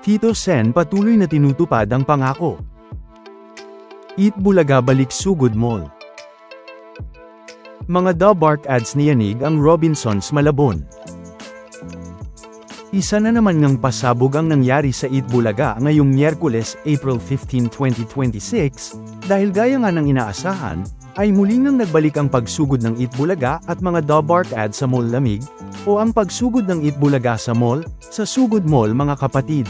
Tito Sen patuloy na tinutupad ang pangako. Eat Bulaga balik Sugod Mall. Mga Dabark ads ni Yanig ang Robinsons Malabon. Isa na naman ngang pasabog ang nangyari sa Eat Bulaga ngayong Miyerkules, April 15, 2026, dahil gaya nga ng inaasahan, ay muling nang nagbalik ang pagsugod ng Eat Bulaga at mga Dabark ads sa Mall Lamig, o ang pagsugod ng Eat Bulaga sa mall, sa Sugod Mall mga kapatid.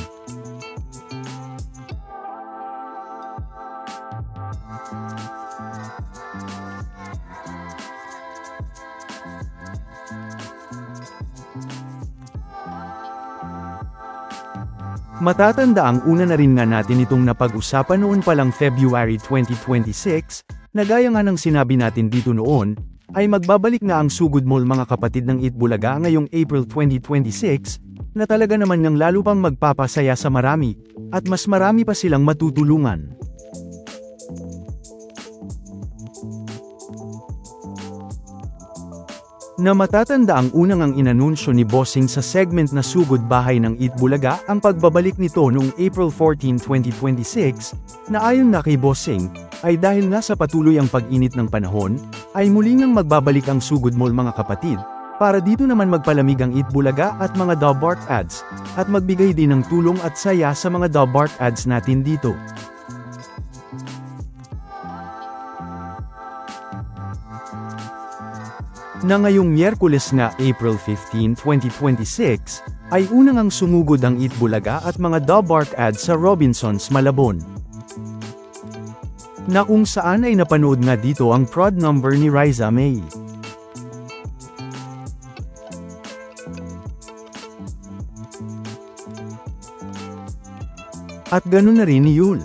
Matatanda ang una na rin nga natin itong napag-usapan noon palang February 2026, na gaya nga ng sinabi natin dito noon, ay magbabalik na ang Sugod Mall mga kapatid ng Eat Bulaga ngayong April 2026, na talaga naman ngang lalo pang magpapasaya sa marami, at mas marami pa silang matutulungan. Na matatanda ang unang ang inanunsyo ni Bossing sa segment na Sugod Bahay ng Eat Bulaga ang pagbabalik nito noong April 14, 2026, na ayon na kay Bossing, ay dahil nga sa patuloy ang pag-init ng panahon, ay muli ngang magbabalik ang Sugod Mall mga kapatid, para dito naman magpalamig ang Eat Bulaga at mga Dabark ads, at magbigay din ng tulong at saya sa mga Dabark ads natin dito. Na ngayong Miyerkules nga April 15, 2026, ay unang ang sumugod ang Eat Bulaga at mga Dabark ads sa Robinsons Malabon. Na kung saan ay napanood nga dito ang prod number ni Riza May. At ganun na rin ni Yul.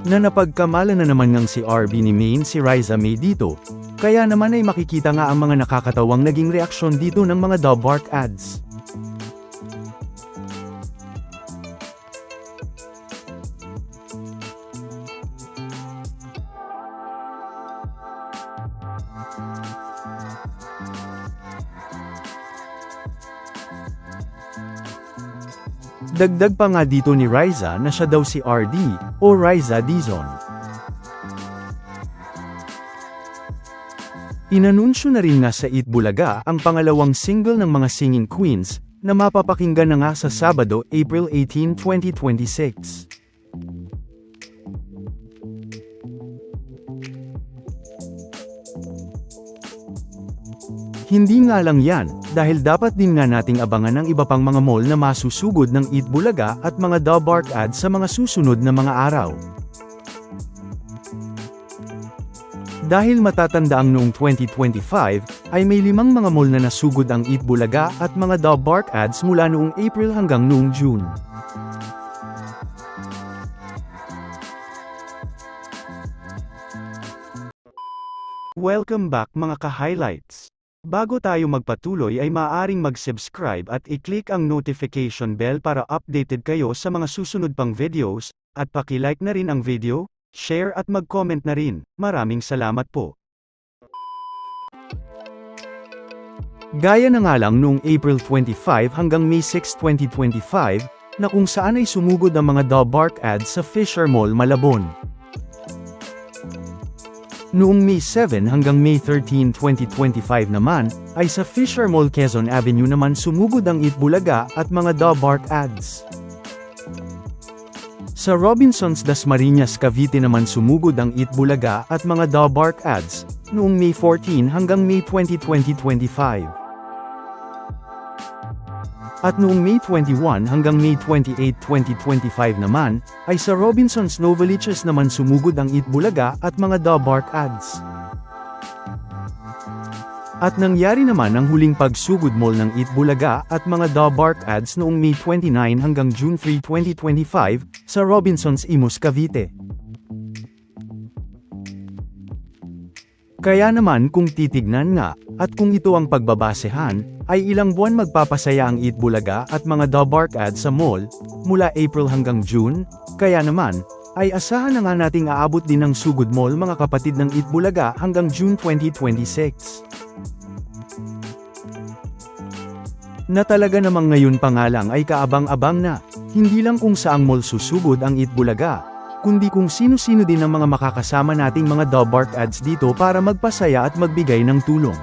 Na napagkamala na naman ngang si RB ni Main si Riza May dito, kaya naman ay makikita nga ang mga nakakatawang naging reaksyon dito ng mga Dabark ads. Dagdag pa nga dito ni Riza na siya daw si RD, o Riza Dizon. Inanunsyo na rin nga sa Eat Bulaga ang pangalawang single ng mga singing queens, na mapapakinggan na nga sa Sabado, April 18, 2026. Hindi nga lang yan, dahil dapat din nga nating abangan ang iba pang mga mall na masusugod ng Eat Bulaga at mga Dabark ads sa mga susunod na mga araw. Dahil matatanda ang noong 2025, ay may 5 mga mall na nasugod ang Eat Bulaga at mga Dabark ads mula noong April hanggang noong June. Welcome back mga ka-highlights! Bago tayo magpatuloy ay maaaring mag-subscribe at i-click ang notification bell para updated kayo sa mga susunod pang videos, at paki-like na rin ang video, share at mag-comment na rin. Maraming salamat po. Gaya na nga lang noong April 25 hanggang May 6, 2025, na kung saan ay sumugod ang mga Dabark ads sa Fisher Mall Malabon. Noong May 7 hanggang May 13, 2025 naman, ay sa Fisher Mall Quezon Avenue naman sumugod ang Eat Bulaga at mga Dabark ads. Sa Robinsons Dasmariñas Cavite naman sumugod ang Eat Bulaga at mga Dabark ads, noong May 14 hanggang May 20, 2025. At noong May 21 hanggang May 28, 2025 naman, ay sa Robinsons Novaliches naman sumugod ang Eat Bulaga at mga Dabark ads. At nangyari naman ang huling pagsugod mall ng Eat Bulaga at mga Dabark ads noong May 29 hanggang June 3, 2025, sa Robinsons Imus Cavite. Kaya naman kung titignan nga, at kung ito ang pagbabasehan, ay ilang buwan magpapasaya ang Eat Bulaga at mga Dabark ads sa mall, mula April hanggang June, kaya naman, ay asahan na nga nating aabot din ng Sugod Mall mga kapatid ng Eat Bulaga hanggang June 2026. Na talaga namang ngayon pa nga lang ay kaabang-abang na, hindi lang kung saang mall susugod ang Eat Bulaga, kundi kung sino-sino din ang mga makakasama nating mga Dabark ads dito para magpasaya at magbigay ng tulong.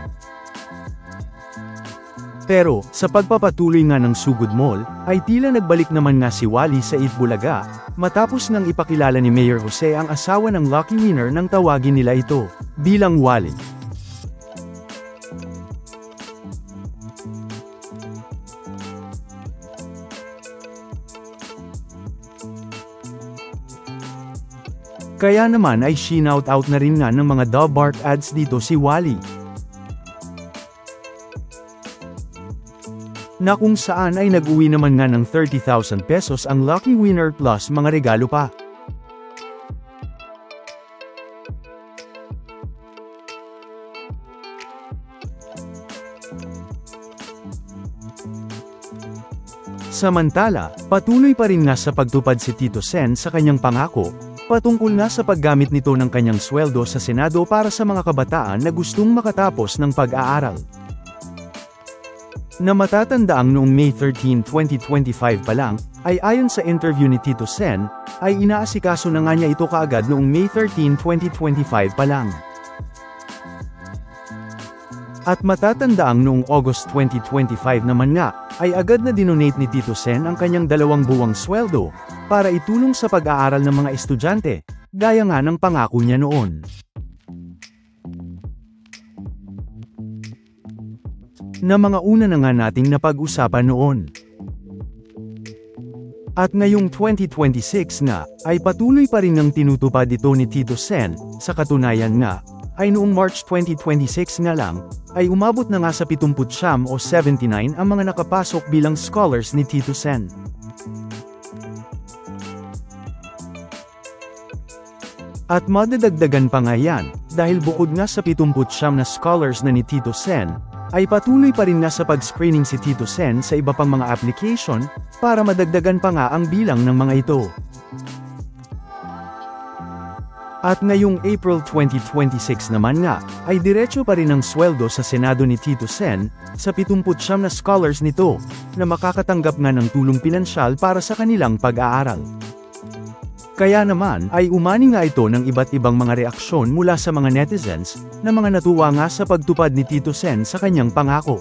Pero, sa pagpapatuloy nga ng Sugod Mall, ay tila nagbalik naman nga si Wally sa Eat Bulaga, matapos nang ipakilala ni Mayor Jose ang asawa ng lucky winner nang tawagin nila ito, bilang Wally. Kaya naman ay shinout out na rin nga ng mga Dabark ads dito si Wally. Na kung saan ay nag-uwi naman nga ng 30,000 pesos ang lucky winner plus mga regalo pa. Samantala, patuloy pa rin nga sa pagtupad si Tito Sen sa kanyang pangako, patungkol nga sa paggamit nito ng kanyang sweldo sa Senado para sa mga kabataan na gustong makatapos ng pag-aaral. Na matatandaang noong May 13, 2025 pa lang, ay ayon sa interview ni Tito Sen, ay inaasikaso na nga niya ito kaagad noong May 13, 2025 pa lang. At matatandaang noong August 2025 naman nga, ay agad na dinonate ni Tito Sen ang kanyang 2 buwang sweldo, para itulong sa pag-aaral ng mga estudyante, gaya nga ng pangako niya noon. Na mga una na nga nating napag-usapan noon. At ngayong 2026 nga, ay patuloy pa rin ng tinutupad ito ni Tito Sen, sa katunayan nga, ay noong March 2026 nga lang, ay umabot na nga sa 79 o 79 ang mga nakapasok bilang scholars ni Tito Sen. At madadagdagan pa nga yan, dahil bukod nga sa 79 na scholars na ni Tito Sen, ay patuloy pa rin nga sa pag-screening si Tito Sen sa iba pang mga application, para madagdagan pa nga ang bilang ng mga ito. At ngayong April 2026 naman nga, ay diretso pa rin ang sweldo sa Senado ni Tito Sen, sa 79 na scholars nito, na makakatanggap nga ng tulong pinansyal para sa kanilang pag-aaral. Kaya naman, ay umani nga ito ng iba't ibang mga reaksyon mula sa mga netizens, na mga natuwa nga sa pagtupad ni Tito Sen sa kanyang pangako.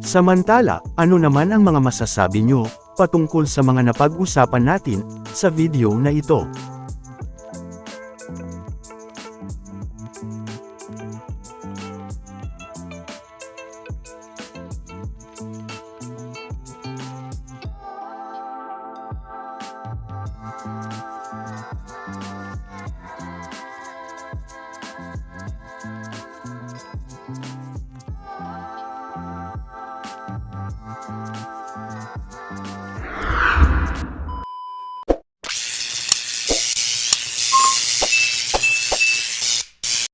Samantala, ano naman ang mga masasabi nyo, patungkol sa mga napag-usapan natin, sa video na ito?